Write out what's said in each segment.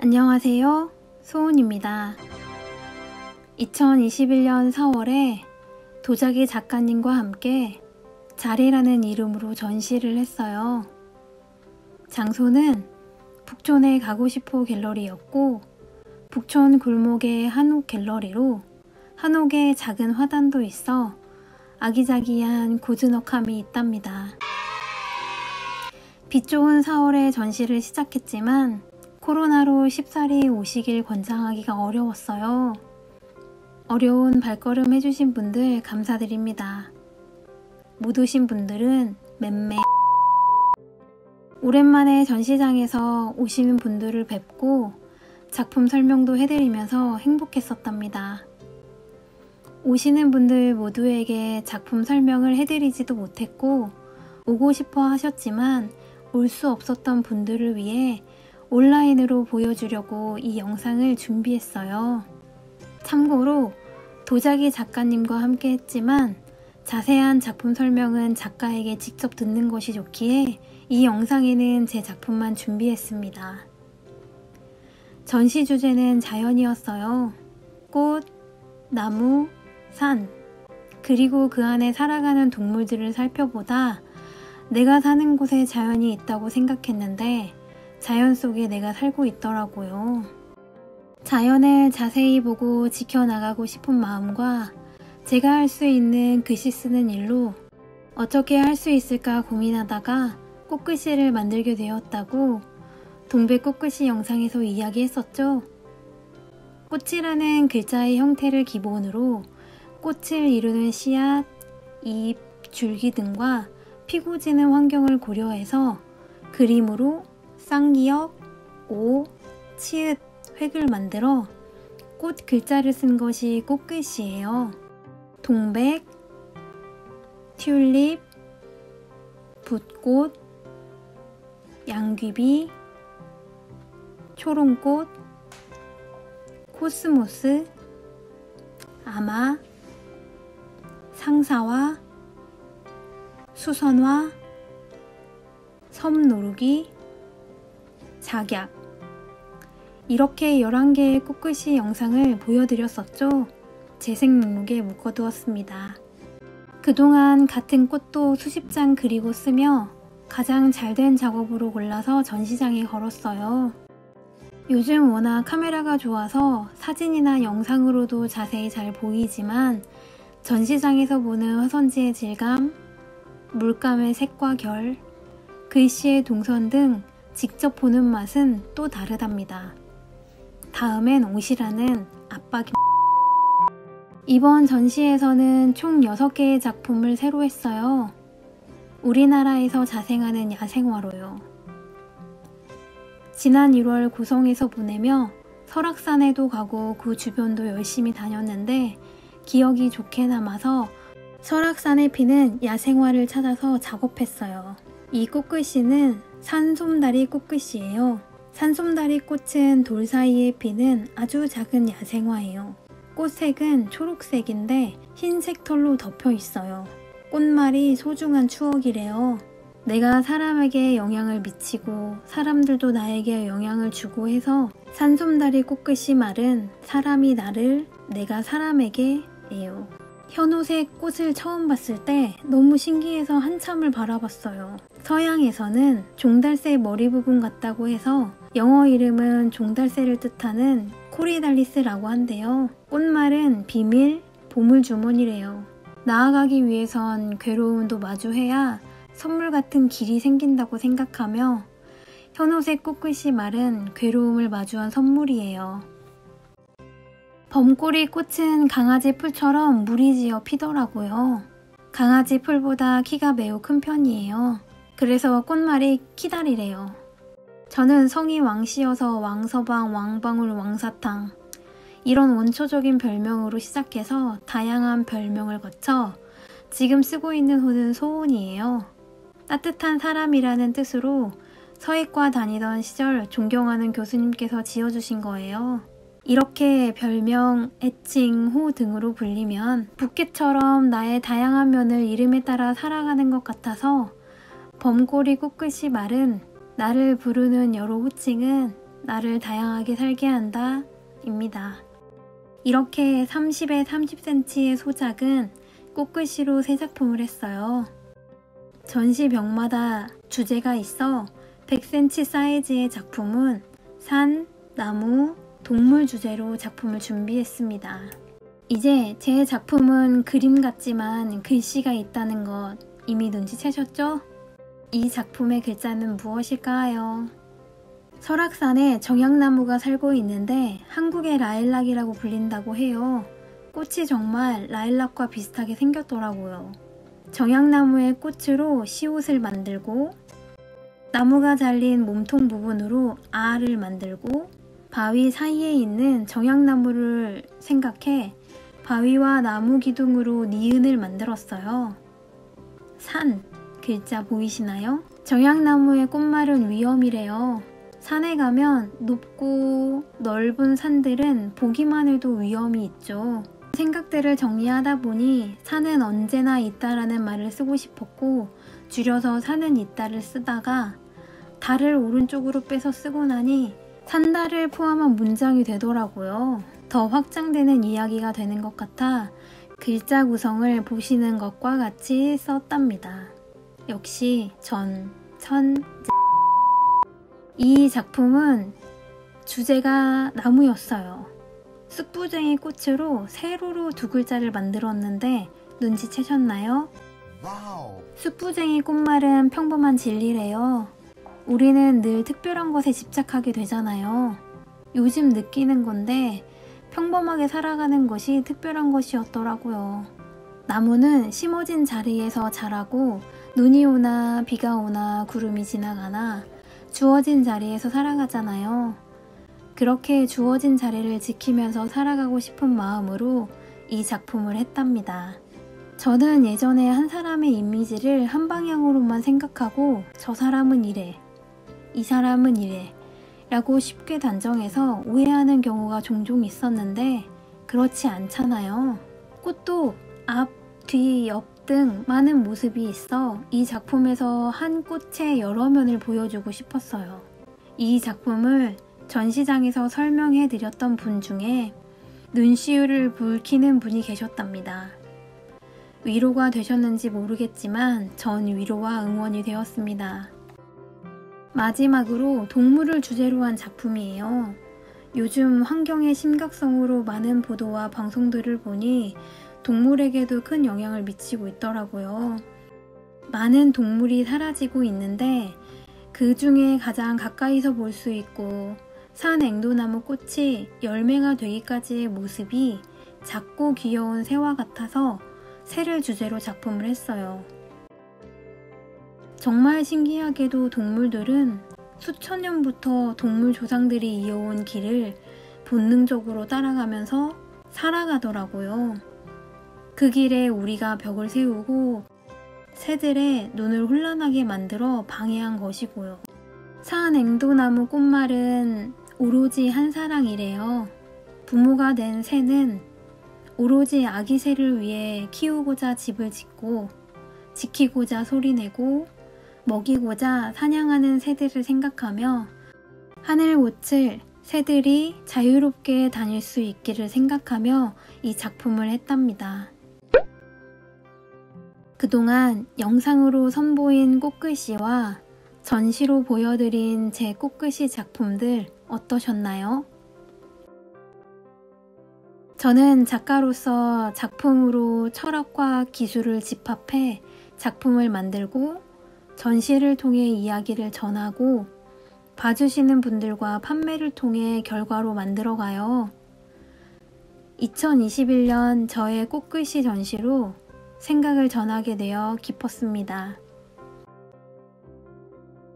안녕하세요. 소은입니다. 2021년 4월에 도자기 작가님과 함께 자리라는 이름으로 전시를 했어요. 장소는 북촌의 가고싶어 갤러리였고, 북촌 골목의 한옥 갤러리로 한옥에 작은 화단도 있어 아기자기한 고즈넉함이 있답니다. 빛 좋은 4월에 전시를 시작했지만 코로나로 쉽사리 오시길 권장하기가 어려웠어요. 어려운 발걸음 해주신 분들 감사드립니다. 못 오신 분들은 맴매. 오랜만에 전시장에서 오시는 분들을 뵙고 작품 설명도 해드리면서 행복했었답니다. 오시는 분들 모두에게 작품 설명을 해드리지도 못했고 오고 싶어 하셨지만 올 수 없었던 분들을 위해 온라인으로 보여주려고 이 영상을 준비했어요. 참고로 도자기 작가님과 함께 했지만 자세한 작품 설명은 작가에게 직접 듣는 것이 좋기에 이 영상에는 제 작품만 준비했습니다. 전시 주제는 자연이었어요. 꽃, 나무, 산, 그리고 그 안에 살아가는 동물들을 살펴보다 내가 사는 곳에 자연이 있다고 생각했는데 자연 속에 내가 살고 있더라고요. 자연을 자세히 보고 지켜나가고 싶은 마음과 제가 할 수 있는 글씨 쓰는 일로 어떻게 할 수 있을까 고민하다가 꽃글씨를 만들게 되었다고 동백 꽃글씨 영상에서 이야기했었죠. 꽃이라는 글자의 형태를 기본으로 꽃을 이루는 씨앗, 잎, 줄기 등과 피고 지는 환경을 고려해서 그림으로 쌍기역, 오, 치읓, 획을 만들어 꽃 글자를 쓴 것이 꽃글씨예요. 동백, 튤립, 붓꽃, 양귀비, 초롱꽃, 코스모스, 아마, 상사화, 수선화, 섬노루기, 작약, 이렇게 11개의 꽃글씨 영상을 보여드렸었죠. 재생 목록에 묶어두었습니다. 그동안 같은 꽃도 수십 장 그리고 쓰며 가장 잘된 작업으로 골라서 전시장에 걸었어요. 요즘 워낙 카메라가 좋아서 사진이나 영상으로도 자세히 잘 보이지만 전시장에서 보는 화선지의 질감, 물감의 색과 결, 글씨의 동선 등 직접 보는 맛은 또 다르답니다. 다음엔 오시라는 압박입니다. 이번 전시에서는 총 6개의 작품을 새로 했어요. 우리나라에서 자생하는 야생화로요. 지난 1월 고성에서 보내며 설악산에도 가고 그 주변도 열심히 다녔는데 기억이 좋게 남아서 설악산에 피는 야생화를 찾아서 작업했어요. 이 꽃글씨는 산솜다리 꽃글씨예요. 산솜다리 꽃은 돌 사이에 피는 아주 작은 야생화예요. 꽃색은 초록색인데 흰색 털로 덮여 있어요. 꽃말이 소중한 추억이래요. 내가 사람에게 영향을 미치고 사람들도 나에게 영향을 주고 해서 산솜다리 꽃글씨 말은 사람이 나를, 내가 사람에게 예요. 현오색 꽃을 처음 봤을 때 너무 신기해서 한참을 바라봤어요. 서양에서는 종달새 머리 부분 같다고 해서 영어 이름은 종달새를 뜻하는 코리달리스라고 한대요. 꽃말은 비밀, 보물주머니래요. 나아가기 위해선 괴로움도 마주해야 선물 같은 길이 생긴다고 생각하며 현오색 꽃글씨 말은 괴로움을 마주한 선물이에요. 범꼬리 꽃은 강아지 풀처럼 무리지어 피더라고요. 강아지 풀보다 키가 매우 큰 편이에요. 그래서 꽃말이 키다리래요. 저는 성이 왕씨여서 왕서방, 왕방울, 왕사탕 이런 원초적인 별명으로 시작해서 다양한 별명을 거쳐 지금 쓰고 있는 호는 소은이에요. 따뜻한 사람이라는 뜻으로 서예과 다니던 시절 존경하는 교수님께서 지어주신 거예요. 이렇게 별명, 애칭, 호 등으로 불리면 부캐처럼 나의 다양한 면을 이름에 따라 살아가는 것 같아서 범꼬리 꽃글씨 말은 나를 부르는 여러 호칭은 나를 다양하게 살게 한다 입니다. 이렇게 30에 30cm의 소작은 꽃글씨로 세 작품을 했어요. 전시병마다 주제가 있어 100cm 사이즈의 작품은 산, 나무, 동물 주제로 작품을 준비했습니다. 이제 제 작품은 그림 같지만 글씨가 있다는 것 이미 눈치채셨죠? 이 작품의 글자는 무엇일까요? 설악산에 정약나무가 살고 있는데 한국의 라일락이라고 불린다고 해요. 꽃이 정말 라일락과 비슷하게 생겼더라고요. 정약나무의 꽃으로 시옷을 만들고 나무가 잘린 몸통 부분으로 알을 만들고 바위 사이에 있는 정약나무를 생각해 바위와 나무 기둥으로 니은을 만들었어요. 산 글자 보이시나요? 정약나무의 꽃말은 위험이래요. 산에 가면 높고 넓은 산들은 보기만 해도 위험이 있죠. 생각들을 정리하다 보니 산은 언제나 있다라는 말을 쓰고 싶었고 줄여서 산은 있다를 쓰다가 달을 오른쪽으로 빼서 쓰고 나니 산달을 포함한 문장이 되더라고요. 더 확장되는 이야기가 되는 것 같아 글자 구성을 보시는 것과 같이 썼답니다. 역시 이 작품은 주제가 나무였어요. 쑥부쟁이 꽃으로 세로로 두 글자를 만들었는데 눈치채셨나요? 와우. 쑥부쟁이 꽃말은 평범한 진리래요. 우리는 늘 특별한 것에 집착하게 되잖아요. 요즘 느끼는 건데 평범하게 살아가는 것이 특별한 것이었더라고요. 나무는 심어진 자리에서 자라고 눈이 오나 비가 오나 구름이 지나가나 주어진 자리에서 살아가잖아요. 그렇게 주어진 자리를 지키면서 살아가고 싶은 마음으로 이 작품을 했답니다. 저는 예전에 한 사람의 이미지를 한 방향으로만 생각하고 저 사람은 이래, 이 사람은 이래 라고 쉽게 단정해서 오해하는 경우가 종종 있었는데 그렇지 않잖아요. 꽃도 앞, 뒤, 옆 등 많은 모습이 있어 이 작품에서 한 꽃의 여러 면을 보여주고 싶었어요. 이 작품을 전시장에서 설명해 드렸던 분 중에 눈시울을 붉히는 분이 계셨답니다. 위로가 되셨는지 모르겠지만 전 위로와 응원이 되었습니다. 마지막으로 동물을 주제로 한 작품이에요. 요즘 환경의 심각성으로 많은 보도와 방송들을 보니 동물에게도 큰 영향을 미치고 있더라고요. 많은 동물이 사라지고 있는데 그 중에 가장 가까이서 볼 수 있고 산 앵도나무 꽃이 열매가 되기까지의 모습이 작고 귀여운 새와 같아서 새를 주제로 작품을 했어요. 정말 신기하게도 동물들은 수천 년부터 동물 조상들이 이어온 길을 본능적으로 따라가면서 살아가더라고요. 그 길에 우리가 벽을 세우고 새들의 눈을 혼란하게 만들어 방해한 것이고요. 산 앵도나무 꽃말은 오로지 한 사랑이래요. 부모가 된 새는 오로지 아기 새를 위해 키우고자 집을 짓고 지키고자 소리내고 먹이고자 사냥하는 새들을 생각하며 하늘꽃을 새들이 자유롭게 다닐 수 있기를 생각하며 이 작품을 했답니다. 그동안 영상으로 선보인 꽃글씨와 전시로 보여드린 제 꽃글씨 작품들 어떠셨나요? 저는 작가로서 작품으로 철학과 기술을 집합해 작품을 만들고 전시를 통해 이야기를 전하고 봐주시는 분들과 판매를 통해 결과로 만들어가요. 2021년 저의 꽃글씨 전시로 생각을 전하게 되어 기뻤습니다.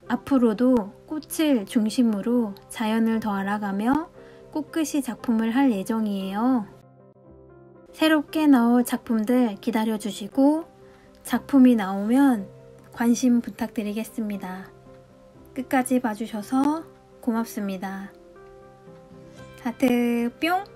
앞으로도 꽃을 중심으로 자연을 더 알아가며 꽃글씨 작품을 할 예정이에요. 새롭게 나올 작품들 기다려주시고 작품이 나오면 관심 부탁드리겠습니다. 끝까지 봐주셔서 고맙습니다. 하트 뿅!